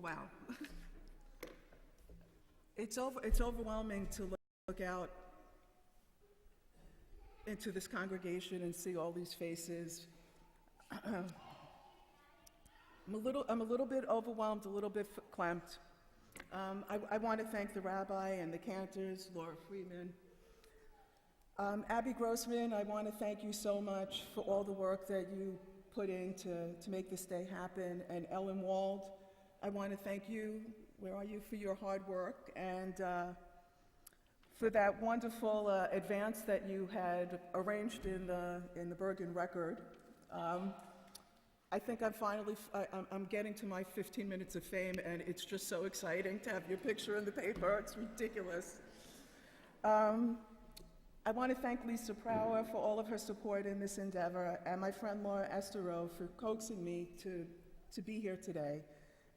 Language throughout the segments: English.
Wow. It's overwhelming to look out into this congregation and see all these faces. I'm a little bit overwhelmed, a little bit clamped. I want to thank the rabbi and the cantors, Laura Freeman. Abby Grossman, I want to thank you so much for all the work that you put in to make this day happen. And Ellen Wald, I want to thank you, where are you, for your hard work and for that wonderful advance that you had arranged in the Bergen Record. I think I'm getting to my 15 minutes of fame, and it's just so exciting to have your picture in the paper. It's ridiculous. I want to thank Lisa Prower for all of her support in this endeavor, and my friend Laura Estero for coaxing me to be here today,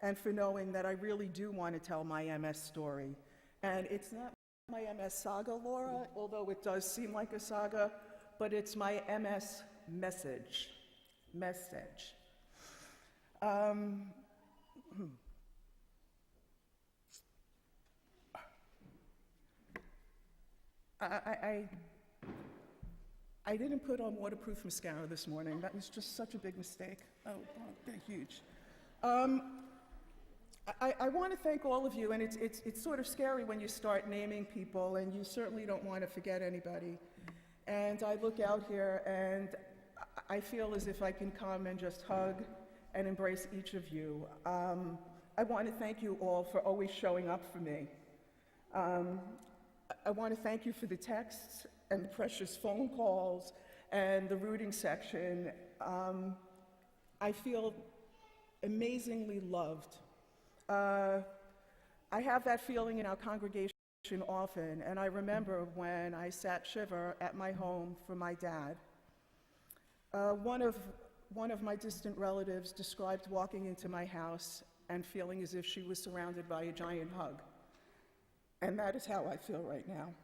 and for knowing that I really do want to tell my MS story. And it's not my MS saga, Laura, although it does seem like a saga, but it's my MS message. I didn't put on waterproof mascara this morning. That was just such a big mistake. Oh, they're huge. I want to thank all of you, and it's sort of scary when you start naming people, and you certainly don't want to forget anybody. And I look out here, and I feel as if I can come and just hug and embrace each of you. I want to thank you all for always showing up for me. I want to thank you for the texts and the precious phone calls and the rooting section. I feel amazingly loved. I have that feeling in our congregation often, and I remember when I sat shiver at my home for my dad. One of my distant relatives described walking into my house and feeling as if she was surrounded by a giant hug. And that is how I feel right now.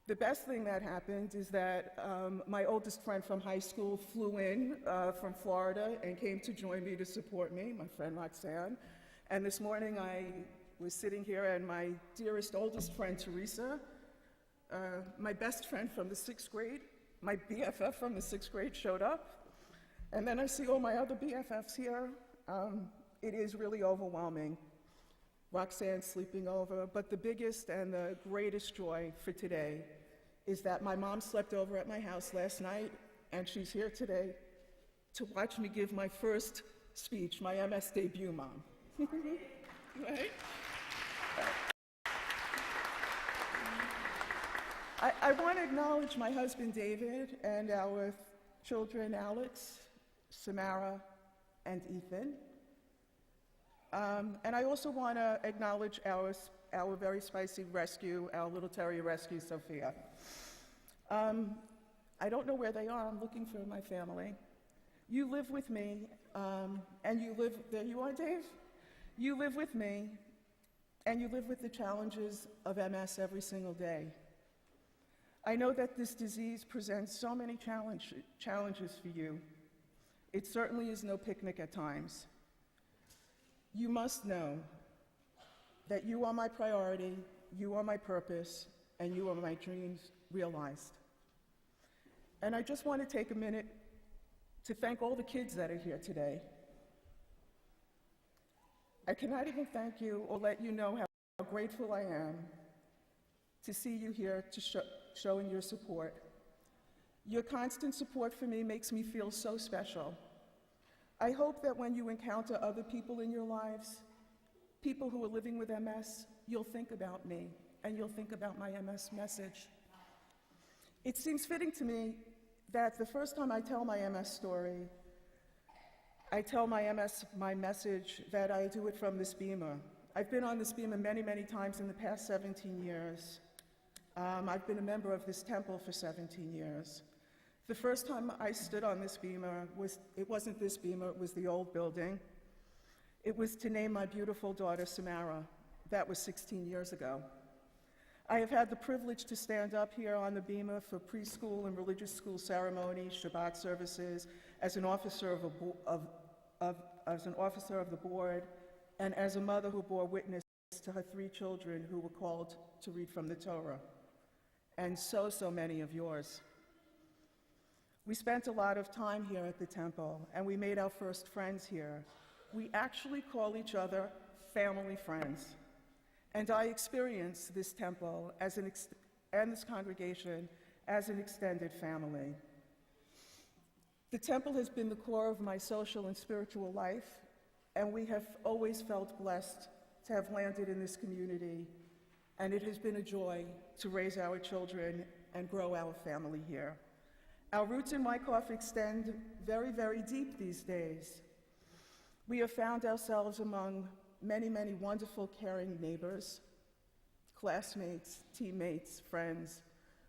The best thing that happened is that my oldest friend from high school flew in from Florida and came to join me to support me, my friend Roxanne. And this morning I was sitting here and my dearest oldest friend, Teresa, my best friend from the 6th grade, my BFF from the 6th grade showed up. And then I see all my other BFFs here. It is really overwhelming. Roxanne's sleeping over, but the biggest and the greatest joy for today is that my mom slept over at my house last night, and she's here today to watch me give my first speech, my MS debut, Mom. Right? I want to acknowledge my husband, David, and our children, Alex, Samara, and Ethan. And I also want to acknowledge our very spicy rescue, our little terrier rescue, Sophia. I don't know where they are. I'm looking for my family. You live with me, and you live, there you are, Dave? You live with me, and you live with the challenges of MS every single day. I know that this disease presents so many challenges for you. It certainly is no picnic at times. You must know that you are my priority, you are my purpose, and you are my dreams realized. And I just want to take a minute to thank all the kids that are here today. I cannot even thank you or let you know how grateful I am to see you here showing your support. Your constant support for me makes me feel so special. I hope that when you encounter other people in your lives, people who are living with MS, you'll think about me and you'll think about my MS message. It seems fitting to me that the first time I tell my MS story, I tell my message that I do it from this beamer. I've been on this beamer many, many times in the past 17 years. I've been a member of this temple for 17 years. The first time I stood on this beamer, it wasn't this beamer, it was the old building. It was to name my beautiful daughter, Samara. That was 16 years ago. I have had the privilege to stand up here on the beamer for preschool and religious school ceremonies, Shabbat services, as an officer of the board, and as a mother who bore witness to her 3 children who were called to read from the Torah, and so many of yours. We spent a lot of time here at the temple, and we made our first friends here. We actually call each other family friends. And I experience this temple and this congregation as an extended family. The temple has been the core of my social and spiritual life, and we have always felt blessed to have landed in this community, and it has been a joy to raise our children and grow our family here. Our roots in Wyckoff extend very, very deep these days. We have found ourselves among many, many wonderful, caring neighbors, classmates, teammates, friends.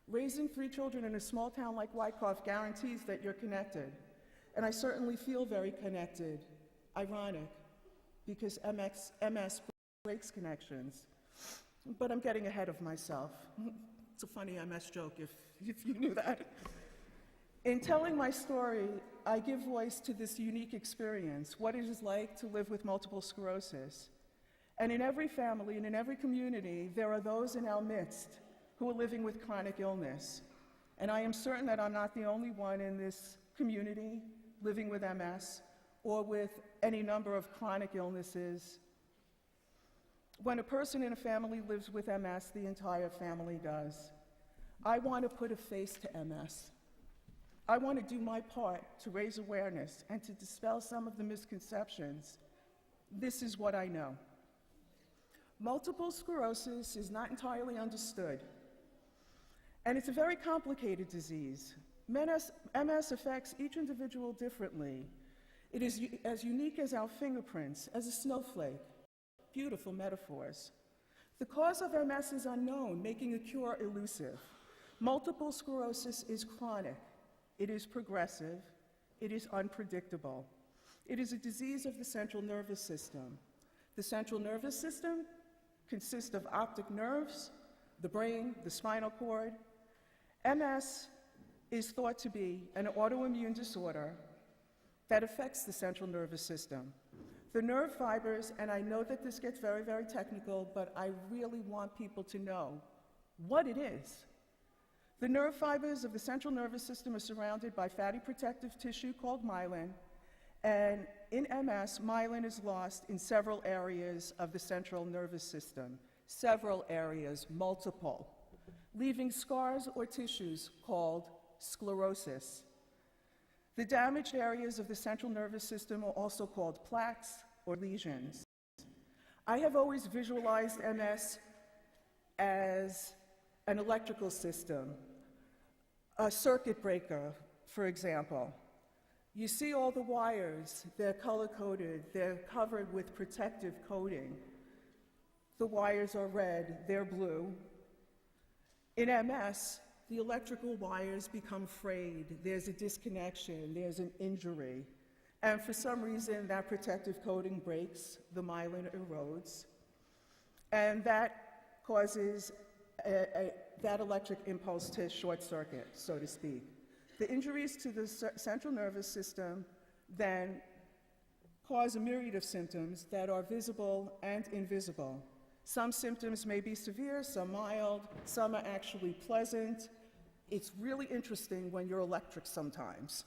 Raising 3 children in a small town like Wyckoff guarantees that you're connected. And I certainly feel very connected. Ironic, because MS breaks connections. But I'm getting ahead of myself. It's a funny MS joke if you knew that. In telling my story, I give voice to this unique experience, what it is like to live with multiple sclerosis. And in every family and in every community, there are those in our midst who are living with chronic illness. And I am certain that I'm not the only one in this community living with MS or with any number of chronic illnesses. When a person in a family lives with MS, the entire family does. I want to put a face to MS. I want to do my part to raise awareness and to dispel some of the misconceptions. This is what I know. Multiple sclerosis is not entirely understood, and it's a very complicated disease. MS affects each individual differently. It is as unique as our fingerprints, as a snowflake. Beautiful metaphors. The cause of MS is unknown, making a cure elusive. Multiple sclerosis is chronic. It is progressive. It is unpredictable. It is a disease of the central nervous system. The central nervous system consists of optic nerves, the brain, the spinal cord. MS is thought to be an autoimmune disorder that affects the central nervous system. The nerve fibers, and I know that this gets very, very technical, but I really want people to know what it is. The nerve fibers of the central nervous system are surrounded by fatty protective tissue called myelin, and in MS, myelin is lost in several areas of the central nervous system. Several areas, multiple, leaving scars or tissues called sclerosis. The damaged areas of the central nervous system are also called plaques or lesions. I have always visualized MS as an electrical system, a circuit breaker, for example. You see all the wires, they're color-coded, they're covered with protective coating. The wires are red, they're blue. In MS, the electrical wires become frayed, there's a disconnection, there's an injury. And for some reason, that protective coating breaks, the myelin erodes, and that causes that electric impulse to short circuit, so to speak. The injuries to the central nervous system then cause a myriad of symptoms that are visible and invisible. Some symptoms may be severe, some mild, some are actually pleasant. It's really interesting when you're electric sometimes.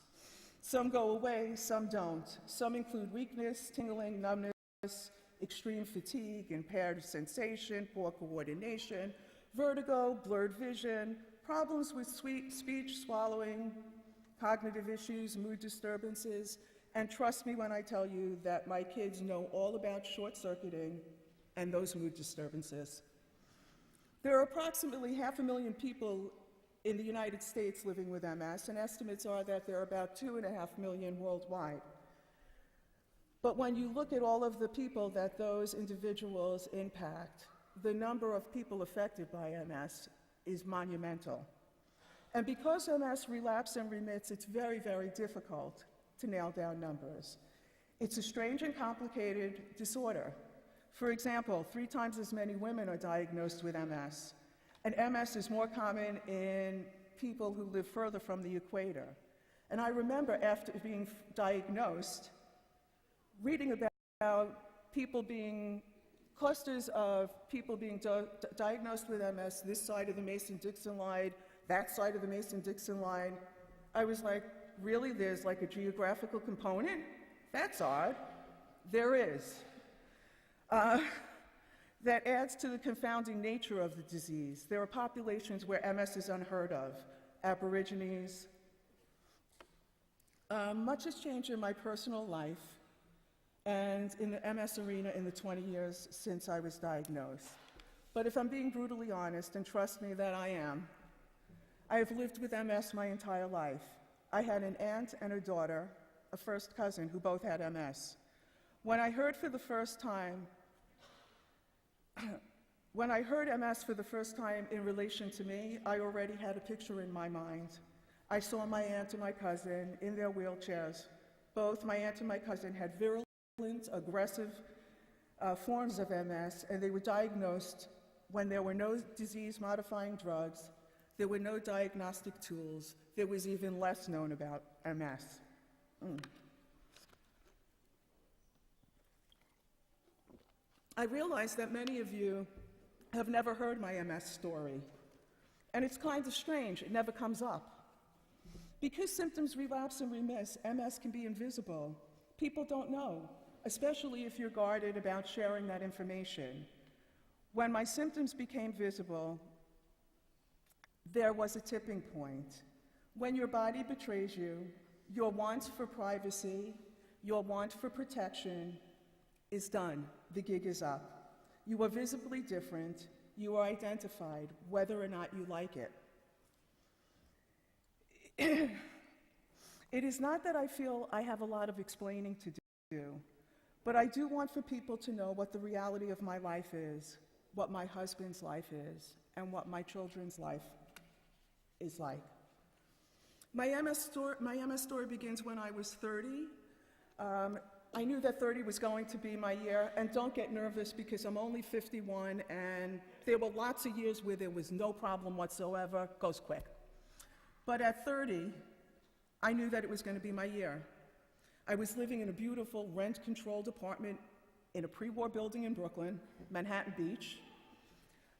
Some go away, some don't. Some include weakness, tingling, numbness, extreme fatigue, impaired sensation, poor coordination, vertigo, blurred vision, problems with speech, swallowing, cognitive issues, mood disturbances, and trust me when I tell you that my kids know all about short-circuiting and those mood disturbances. There are approximately 500,000 people in the United States living with MS, and estimates are that there are about 2.5 million worldwide. But when you look at all of the people that those individuals impact, the number of people affected by MS is monumental. And because MS relapses and remits, it's very, very difficult to nail down numbers. It's a strange and complicated disorder. For example, 3 times as many women are diagnosed with MS, and MS is more common in people who live further from the equator. And I remember after being diagnosed, reading about clusters of people being diagnosed with MS, this side of the Mason-Dixon line, that side of the Mason-Dixon line. I was like, really, there's like a geographical component? That's odd. There is. That adds to the confounding nature of the disease. There are populations where MS is unheard of. Aborigines. Much has changed in my personal life and in the MS arena in the 20 years since I was diagnosed. But if I'm being brutally honest, and trust me that I am, I have lived with MS my entire life. I had an aunt and a daughter, a first cousin, who both had MS. When I heard MS for the first time in relation to me, I already had a picture in my mind. I saw my aunt and my cousin in their wheelchairs. Both my aunt and my cousin had virulent, aggressive forms of MS, and they were diagnosed when there were no disease-modifying drugs, there were no diagnostic tools, there was even less known about MS. I realize that many of you have never heard my MS story, and it's kind of strange, it never comes up. Because symptoms relapse and remiss, MS can be invisible. People don't know, especially if you're guarded about sharing that information. When my symptoms became visible, there was a tipping point. When your body betrays you, your want for privacy, your want for protection is done. The gig is up. You are visibly different. You are identified, whether or not you like it. It is not that I feel I have a lot of explaining to do, but I do want for people to know what the reality of my life is, what my husband's life is, and what my children's life is like. My MS story begins when I was 30. I knew that 30 was going to be my year, and don't get nervous because I'm only 51, and there were lots of years where there was no problem whatsoever, goes quick. But at 30, I knew that it was going to be my year. I was living in a beautiful rent-controlled apartment in a pre-war building in Brooklyn, Manhattan Beach.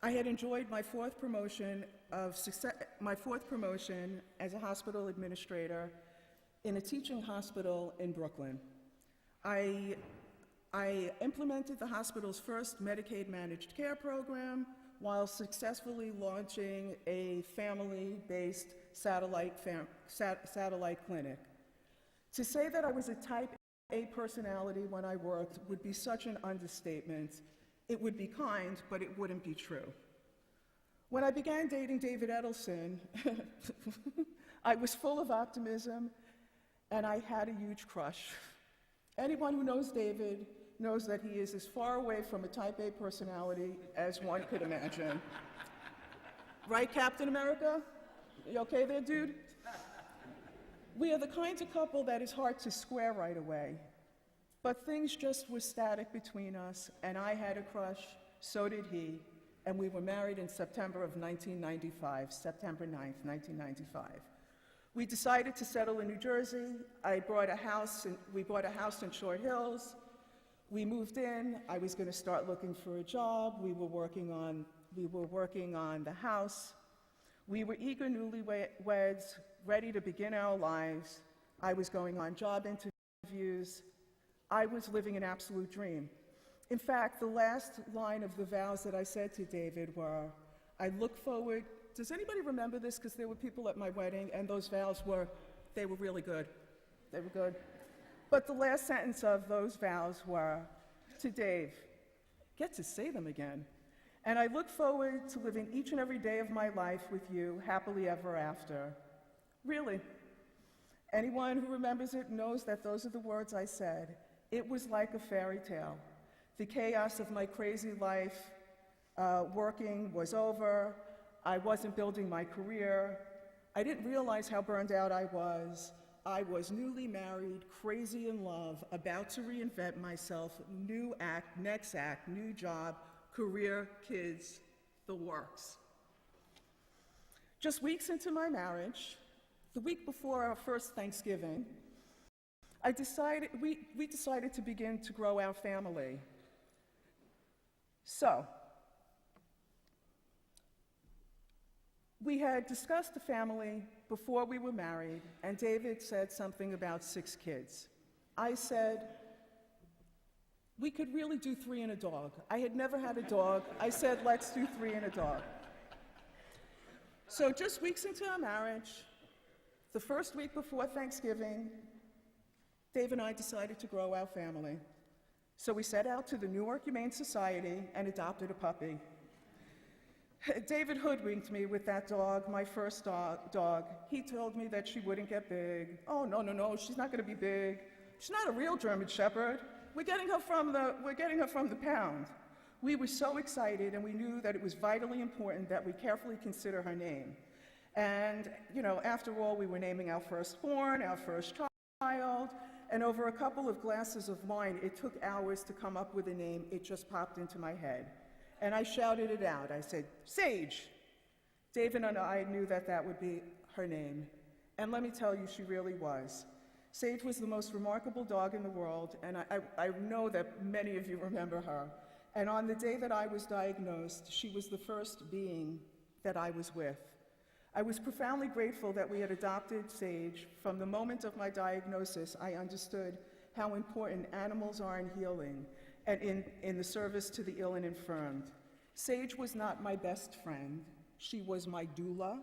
I had enjoyed my fourth promotion as a hospital administrator in a teaching hospital in Brooklyn. I implemented the hospital's first Medicaid managed care program while successfully launching a family-based satellite clinic. To say that I was a type A personality when I worked would be such an understatement. It would be kind, but it wouldn't be true. When I began dating David Edelson, I was full of optimism, and I had a huge crush. Anyone who knows David knows that he is as far away from a type A personality as one could imagine. Right, Captain America? You okay there, dude? We are the kind of couple that is hard to square right away. But things just were static between us, and I had a crush, so did he, and we were married in September of 1995, September 9th, 1995. We decided to settle in New Jersey. We bought a house in Short Hills. We moved in. I was going to start looking for a job. We were working on the house. We were eager newlyweds, ready to begin our lives. I was going on job interviews. I was living an absolute dream. In fact, the last line of the vows that I said to David were, I look forward. Does anybody remember this? Because there were people at my wedding, and those vows were really good. They were good. But the last sentence of those vows were, to Dave, get to say them again. And I look forward to living each and every day of my life with you, happily ever after. Really. Anyone who remembers it knows that those are the words I said. It was like a fairy tale. The chaos of my crazy life working was over. I wasn't building my career. I didn't realize how burned out I was. I was newly married, crazy in love, about to reinvent myself, new act, next act, new job, career, kids, the works. Just weeks into my marriage, the week before our first Thanksgiving, we decided to begin to grow our family. So, we had discussed the family before we were married, and David said something about 6 kids. I said, we could really do 3 and a dog. I had never had a dog. I said, let's do 3 and a dog. So just weeks into our marriage, the first week before Thanksgiving, Dave and I decided to grow our family. So we set out to the Newark Humane Society and adopted a puppy. David hoodwinked me with that dog, my first dog. He told me that she wouldn't get big. Oh, no, she's not gonna be big. She's not a real German Shepherd. We're getting her from the pound. We were so excited, and we knew that it was vitally important that we carefully consider her name. And, after all, we were naming our firstborn, our first child, and over a couple of glasses of wine, it took hours to come up with a name. It just popped into my head. And I shouted it out. I said, Sage. David and I knew that that would be her name. And let me tell you, she really was. Sage was the most remarkable dog in the world, and I know that many of you remember her. And on the day that I was diagnosed, she was the first being that I was with. I was profoundly grateful that we had adopted Sage. From the moment of my diagnosis, I understood how important animals are in healing and in the service to the ill and infirmed. Sage was not my best friend. She was my doula,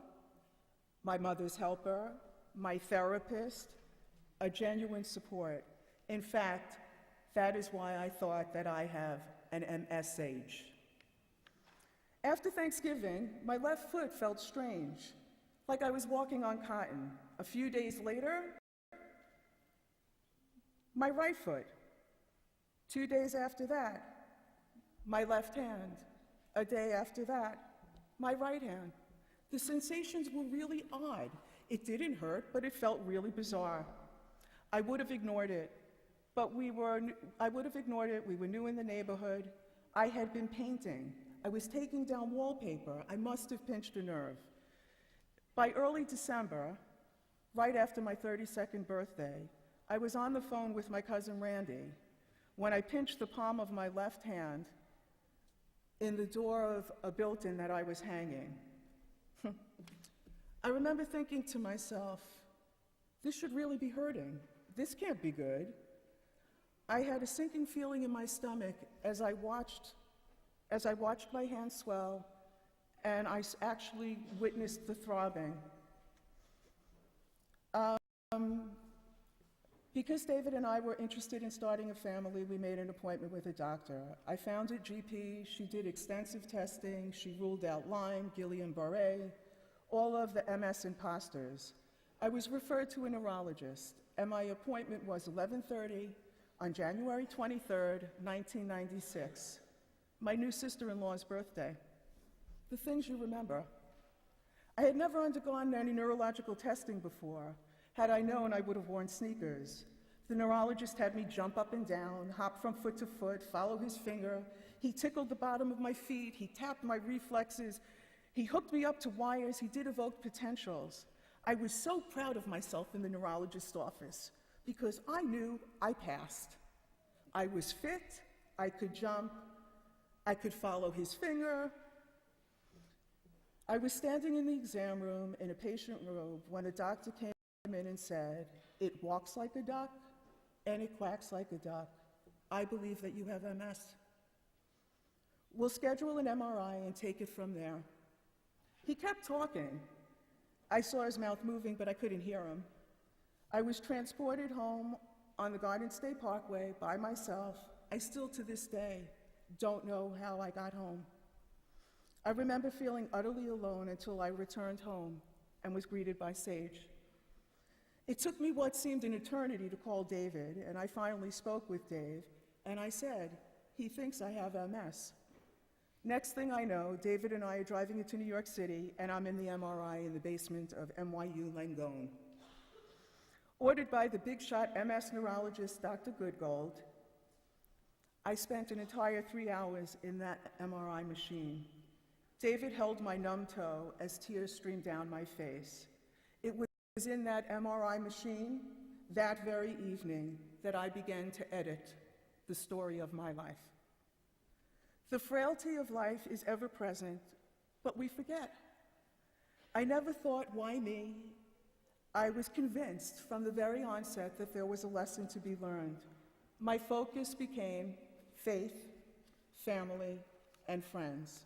my mother's helper, my therapist, a genuine support. In fact, that is why I thought that I have an MS Sage. After Thanksgiving, my left foot felt strange, like I was walking on cotton. A few days later, my right foot. 2 days after that, my left hand. A day after that, my right hand. The sensations were really odd. It didn't hurt, but it felt really bizarre. I would have ignored it, we were new in the neighborhood. I had been painting. I was taking down wallpaper. I must have pinched a nerve. By early December, right after my 32nd birthday, I was on the phone with my cousin Randy when I pinched the palm of my left hand in the door of a built-in that I was hanging. I remember thinking to myself, this should really be hurting. This can't be good. I had a sinking feeling in my stomach as I watched my hand swell, and I actually witnessed the throbbing. Because David and I were interested in starting a family, we made an appointment with a doctor. I found a GP. She did extensive testing. She ruled out Lyme, Guillain-Barré, all of the MS imposters. I was referred to a neurologist, and my appointment was 11:30 on January 23rd, 1996, my new sister-in-law's birthday. The things you remember. I had never undergone any neurological testing before. Had I known, I would have worn sneakers. The neurologist had me jump up and down, hop from foot to foot, follow his finger. He tickled the bottom of my feet. He tapped my reflexes. He hooked me up to wires. He did evoke potentials. I was so proud of myself in the neurologist's office because I knew I passed. I was fit. I could jump. I could follow his finger. I was standing in the exam room in a patient robe when a doctor came in and said, "It walks like a duck and it quacks like a duck. I believe that you have MS. We'll schedule an MRI and take it from there." He kept talking. I saw his mouth moving, but I couldn't hear him. I was transported home on the Garden State Parkway by myself. I still, to this day, don't know how I got home. I remember feeling utterly alone until I returned home and was greeted by Sage. It took me what seemed an eternity to call David, and I finally spoke with Dave, and I said, "He thinks I have MS." Next thing I know, David and I are driving into New York City, and I'm in the MRI in the basement of NYU Langone. Ordered by the big shot MS neurologist, Dr. Goodgold, I spent an entire 3 hours in that MRI machine. David held my numb toe as tears streamed down my face. It was in that MRI machine that very evening that I began to edit the story of my life. The frailty of life is ever present, but we forget. I never thought, why me? I was convinced from the very onset that there was a lesson to be learned. My focus became faith, family, and friends.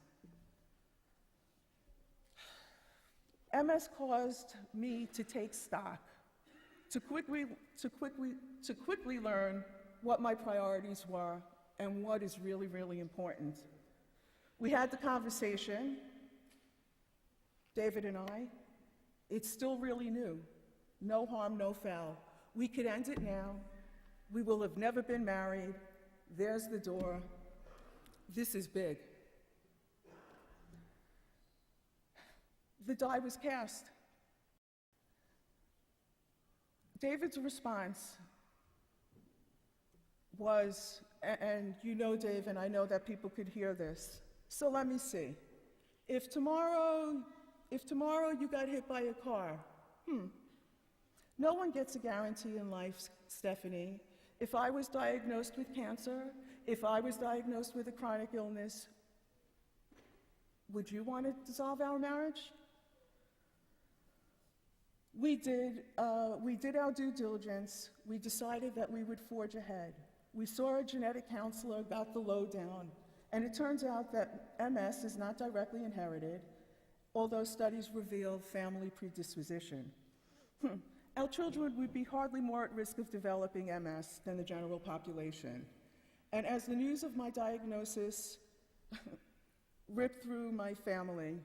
MS caused me to take stock, to quickly learn what my priorities were and what is really, really important. We had the conversation, David and I. It's still really new. No harm, no foul. We could end it now. We will have never been married. There's the door. This is big. The die was cast. David's response was, and you know, Dave, and I know that people could hear this, so let me see. If tomorrow you got hit by a car, no one gets a guarantee in life, Stephanie. If I was diagnosed with cancer, if I was diagnosed with a chronic illness, would you want to dissolve our marriage? We did our due diligence. We decided that we would forge ahead. We saw a genetic counselor, got the lowdown, and it turns out that MS is not directly inherited, although studies reveal family predisposition. Our children would be hardly more at risk of developing MS than the general population. And as the news of my diagnosis ripped through my family,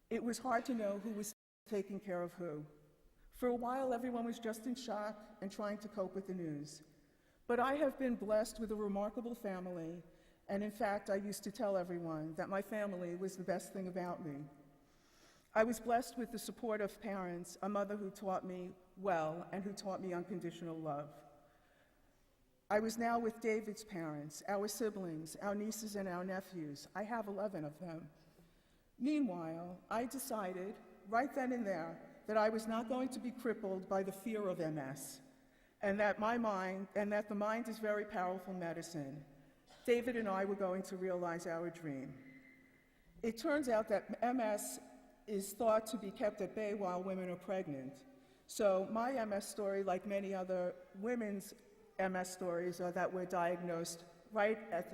it was hard to know who was taking care of who. For a while, everyone was just in shock and trying to cope with the news. But I have been blessed with a remarkable family, and in fact, I used to tell everyone that my family was the best thing about me. I was blessed with the support of parents, a mother who taught me well and who taught me unconditional love. I was now with David's parents, our siblings, our nieces and our nephews. I have 11 of them. Meanwhile, I decided, right then and there, that I was not going to be crippled by the fear of MS, and that the mind is very powerful medicine. David and I were going to realize our dream. It turns out that MS is thought to be kept at bay while women are pregnant. So my MS story, like many other women's MS stories, are that we're diagnosed right at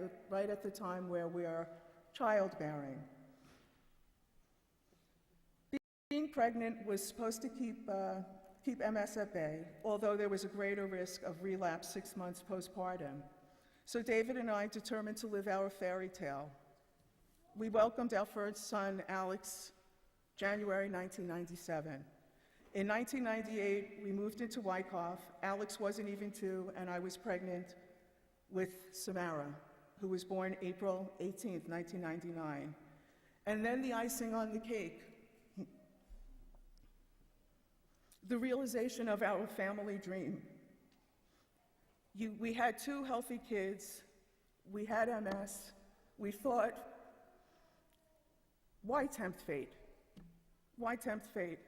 the time where we're childbearing. Being pregnant was supposed to keep MS at bay, although there was a greater risk of relapse 6 months postpartum. So David and I determined to live our fairy tale. We welcomed our first son, Alex, January 1997. In 1998, we moved into Wyckoff. Alex wasn't even 2, and I was pregnant with Samara, who was born April 18th, 1999. And then the icing on the cake, the realization of our family dream. We had 2 healthy kids. We had MS. We thought, why tempt fate? Why tempt fate?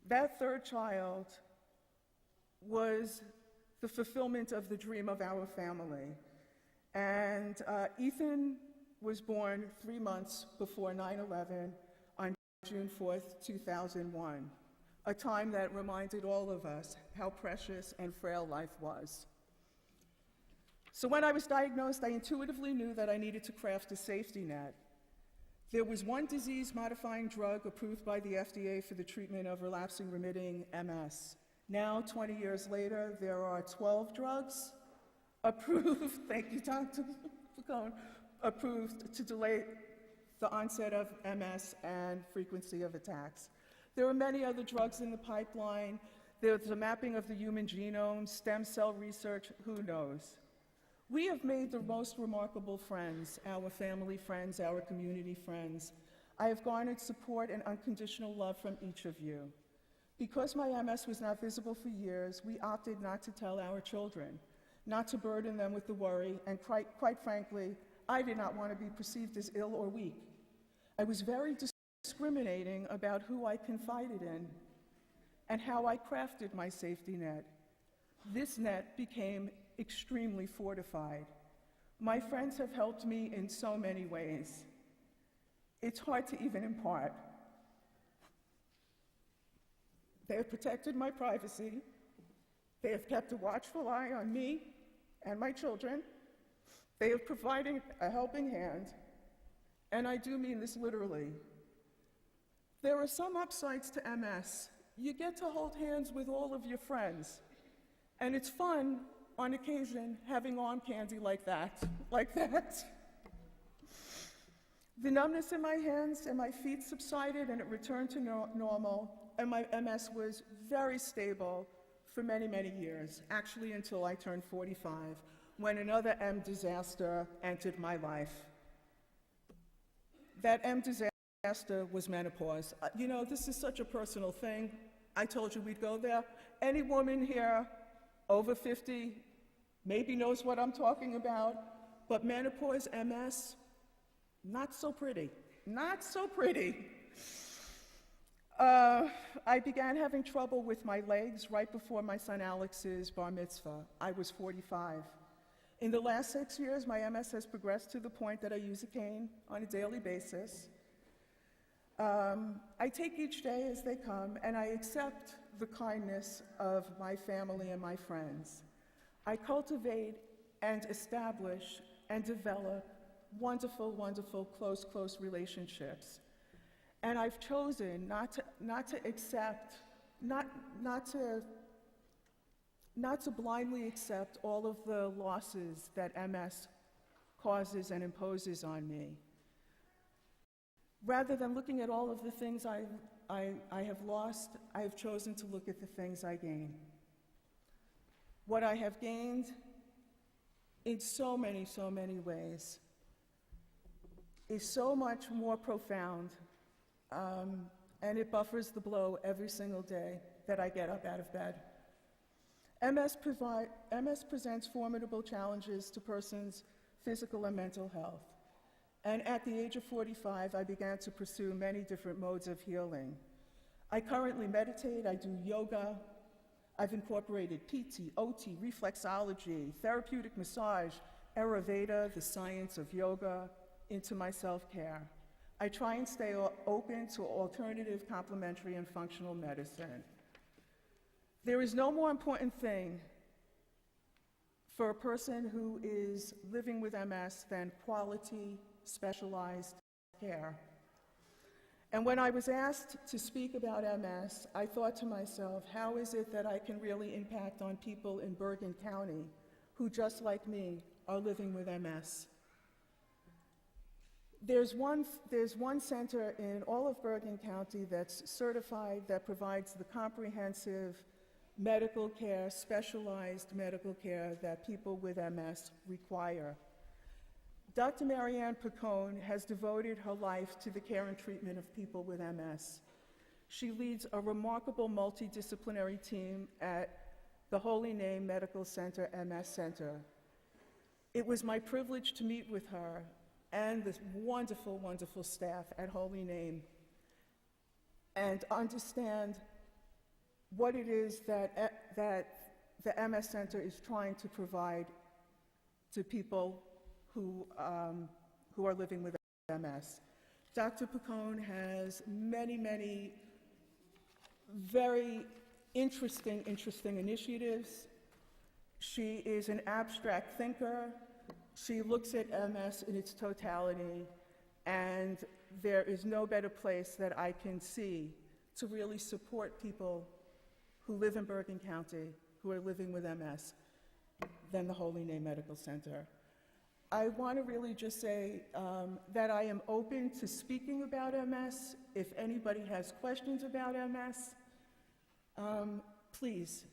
That third child was the fulfillment of the dream of our family. And Ethan was born 3 months before 9/11 on June 4th, 2001, a time that reminded all of us how precious and frail life was. So when I was diagnosed, I intuitively knew that I needed to craft a safety net. There was one disease-modifying drug approved by the FDA for the treatment of relapsing remitting MS. Now, 20 years later, there are 12 drugs approved, thank you, Dr. Picone, approved to delay the onset of MS and frequency of attacks. There are many other drugs in the pipeline. There's the mapping of the human genome, stem cell research, who knows? We have made the most remarkable friends, our family friends, our community friends. I have garnered support and unconditional love from each of you. Because my MS was not visible for years, we opted not to tell our children, not to burden them with the worry, and quite frankly, I did not want to be perceived as ill or weak. I was very discriminating about who I confided in and how I crafted my safety net. This net became extremely fortified. My friends have helped me in so many ways. It's hard to even impart. They have protected my privacy. They have kept a watchful eye on me and my children. They have provided a helping hand, and I do mean this literally. There are some upsides to MS. You get to hold hands with all of your friends, and it's fun, on occasion, having arm candy like that. The numbness in my hands and my feet subsided, and it returned to normal, and my MS was very stable for many, many years, actually until I turned 45, when another M disaster entered my life. That M disaster was menopause. You know, this is such a personal thing. I told you we'd go there. Any woman here over 50 maybe knows what I'm talking about, but menopause, MS, not so pretty. Not so pretty. I began having trouble with my legs right before my son Alex's bar mitzvah. I was 45. In the last 6 years, my MS has progressed to the point that I use a cane on a daily basis. I take each day as they come, and I accept the kindness of my family and my friends. I cultivate and establish and develop wonderful, wonderful, close relationships. And I've chosen not to blindly accept all of the losses that MS causes and imposes on me. Rather than looking at all of the things I have lost, I have chosen to look at the things I gain. What I have gained in so many ways is so much more profound, and it buffers the blow every single day that I get up out of bed. MS presents formidable challenges to persons' physical and mental health. And at the age of 45, I began to pursue many different modes of healing. I currently meditate, I do yoga, I've incorporated PT, OT, reflexology, therapeutic massage, Ayurveda, the science of yoga, into my self-care. I try and stay open to alternative, complementary, and functional medicine. There is no more important thing for a person who is living with MS than quality, specialized care. And when I was asked to speak about MS, I thought to myself, how is it that I can really impact on people in Bergen County who, just like me, are living with MS? There's one center in all of Bergen County that's certified, that provides the comprehensive medical care, specialized medical care that people with MS require. Dr. Marianne Picone has devoted her life to the care and treatment of people with MS. She leads a remarkable multidisciplinary team at the Holy Name Medical Center MS Center. It was my privilege to meet with her and this wonderful, wonderful staff at Holy Name and understand what it is that the MS Center is trying to provide to people who are living with MS. Dr. Picone has many very interesting initiatives. She is an abstract thinker. She looks at MS in its totality, and there is no better place that I can see to really support people who live in Bergen County, who are living with MS, than the Holy Name Medical Center. I want to really just say that I am open to speaking about MS. If anybody has questions about MS, please.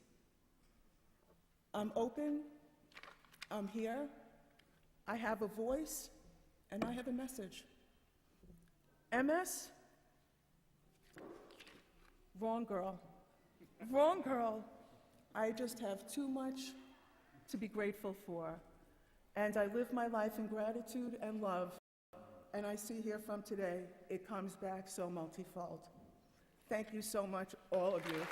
I'm open, I'm here, I have a voice, and I have a message. MS? Wrong girl. Wrong girl. I just have too much to be grateful for. And I live my life in gratitude and love. And I see here from today, it comes back so multifold. Thank you so much, all of you.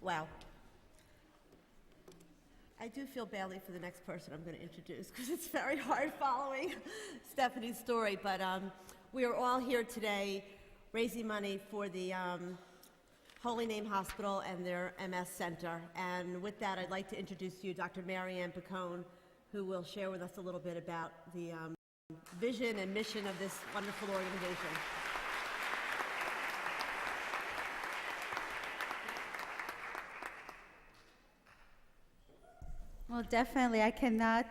Wow. I do feel badly for the next person I'm going to introduce because it's very hard following Stephanie's story. But we are all here today raising money for the Holy Name Hospital and their MS Center. And with that, I'd like to introduce to you Dr. Marianne Picone, who will share with us a little bit about the vision and mission of this wonderful organization. Well, definitely, I cannot,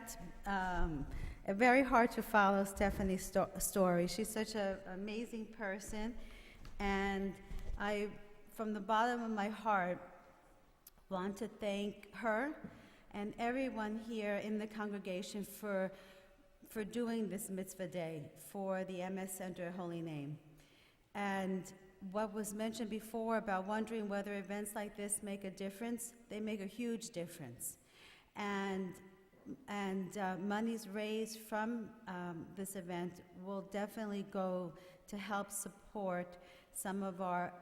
very hard to follow Stephanie's story. She's such an amazing person, and I, from the bottom of my heart, want to thank her and everyone here in the congregation for doing this Mitzvah Day for the MS Center at Holy Name. And what was mentioned before about wondering whether events like this make a difference, they make a huge difference. And monies raised from this event will definitely go to help support some of our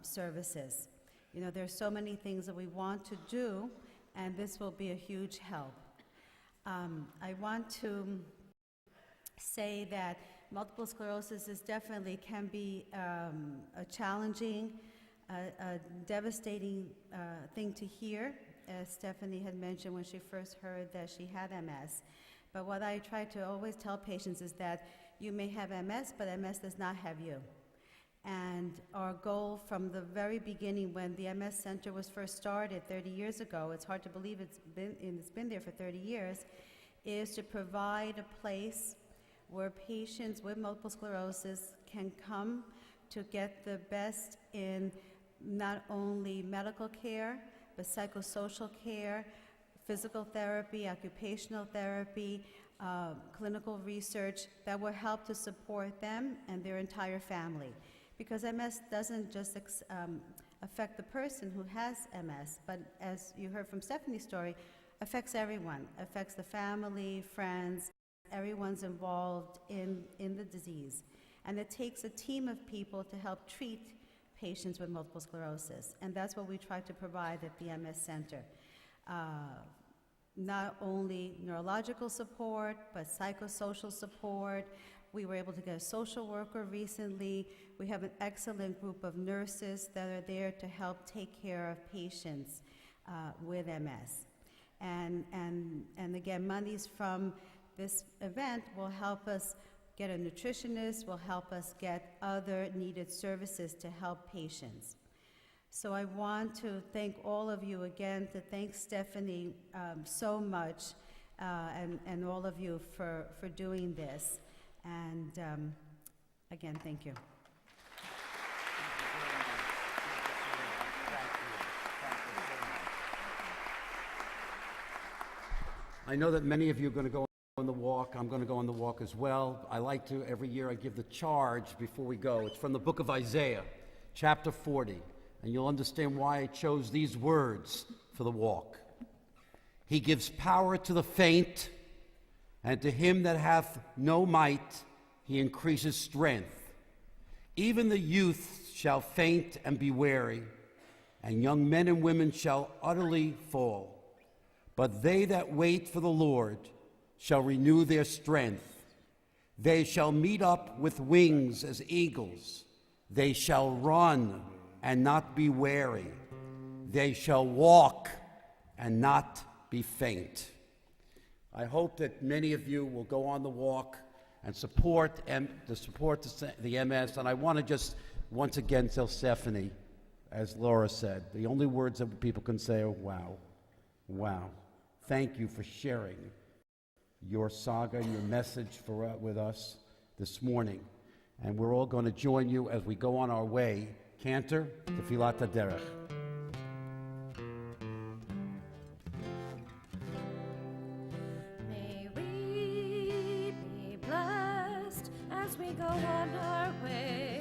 services. You know, there's so many things that we want to do, and this will be a huge help. I want to say that multiple sclerosis is definitely can be a challenging, a devastating thing to hear, as Stephanie had mentioned when she first heard that she had MS. But what I try to always tell patients is that you may have MS, but MS does not have you. And our goal from the very beginning, when the MS Center was first started 30 years ago, it's hard to believe it's been there for 30 years, is to provide a place where patients with multiple sclerosis can come to get the best in not only medical care, but psychosocial care, physical therapy, occupational therapy, clinical research that will help to support them and their entire family. Because MS doesn't just affect the person who has MS, but as you heard from Stephanie's story, affects everyone, affects the family, friends, everyone's involved in the disease. And it takes a team of people to help treat patients with multiple sclerosis. And that's what we try to provide at the MS Center. Not only neurological support, but psychosocial support. We were able to get a social worker recently. We have an excellent group of nurses that are there to help take care of patients with MS. And again, monies from this event will help us get a nutritionist, will help us get other needed services to help patients. So I want to thank all of you again, to thank Stephanie so much, and all of you for doing this. And again, thank you. I know that many of you are going to go on the walk. I'm going to go on the walk as well. I like to, every year I give the charge before we go. It's from the book of Isaiah, chapter 40. And you'll understand why I chose these words for the walk. He gives power to the faint, and to him that hath no might, he increases strength. Even the youth shall faint and be weary, and young men and women shall utterly fall. But they that wait for the Lord shall renew their strength. They shall meet up with wings as eagles. They shall run and not be weary. They shall walk and not be faint. I hope that many of you will go on the walk and support the MS. And I want to just once again tell Stephanie, as Laura said, the only words that people can say are wow, wow. Thank you for sharing your saga and your message with us this morning. And we're all going to join you as we go on our way. Cantor, Tefilat HaDerech. May we be blessed as we go on our way.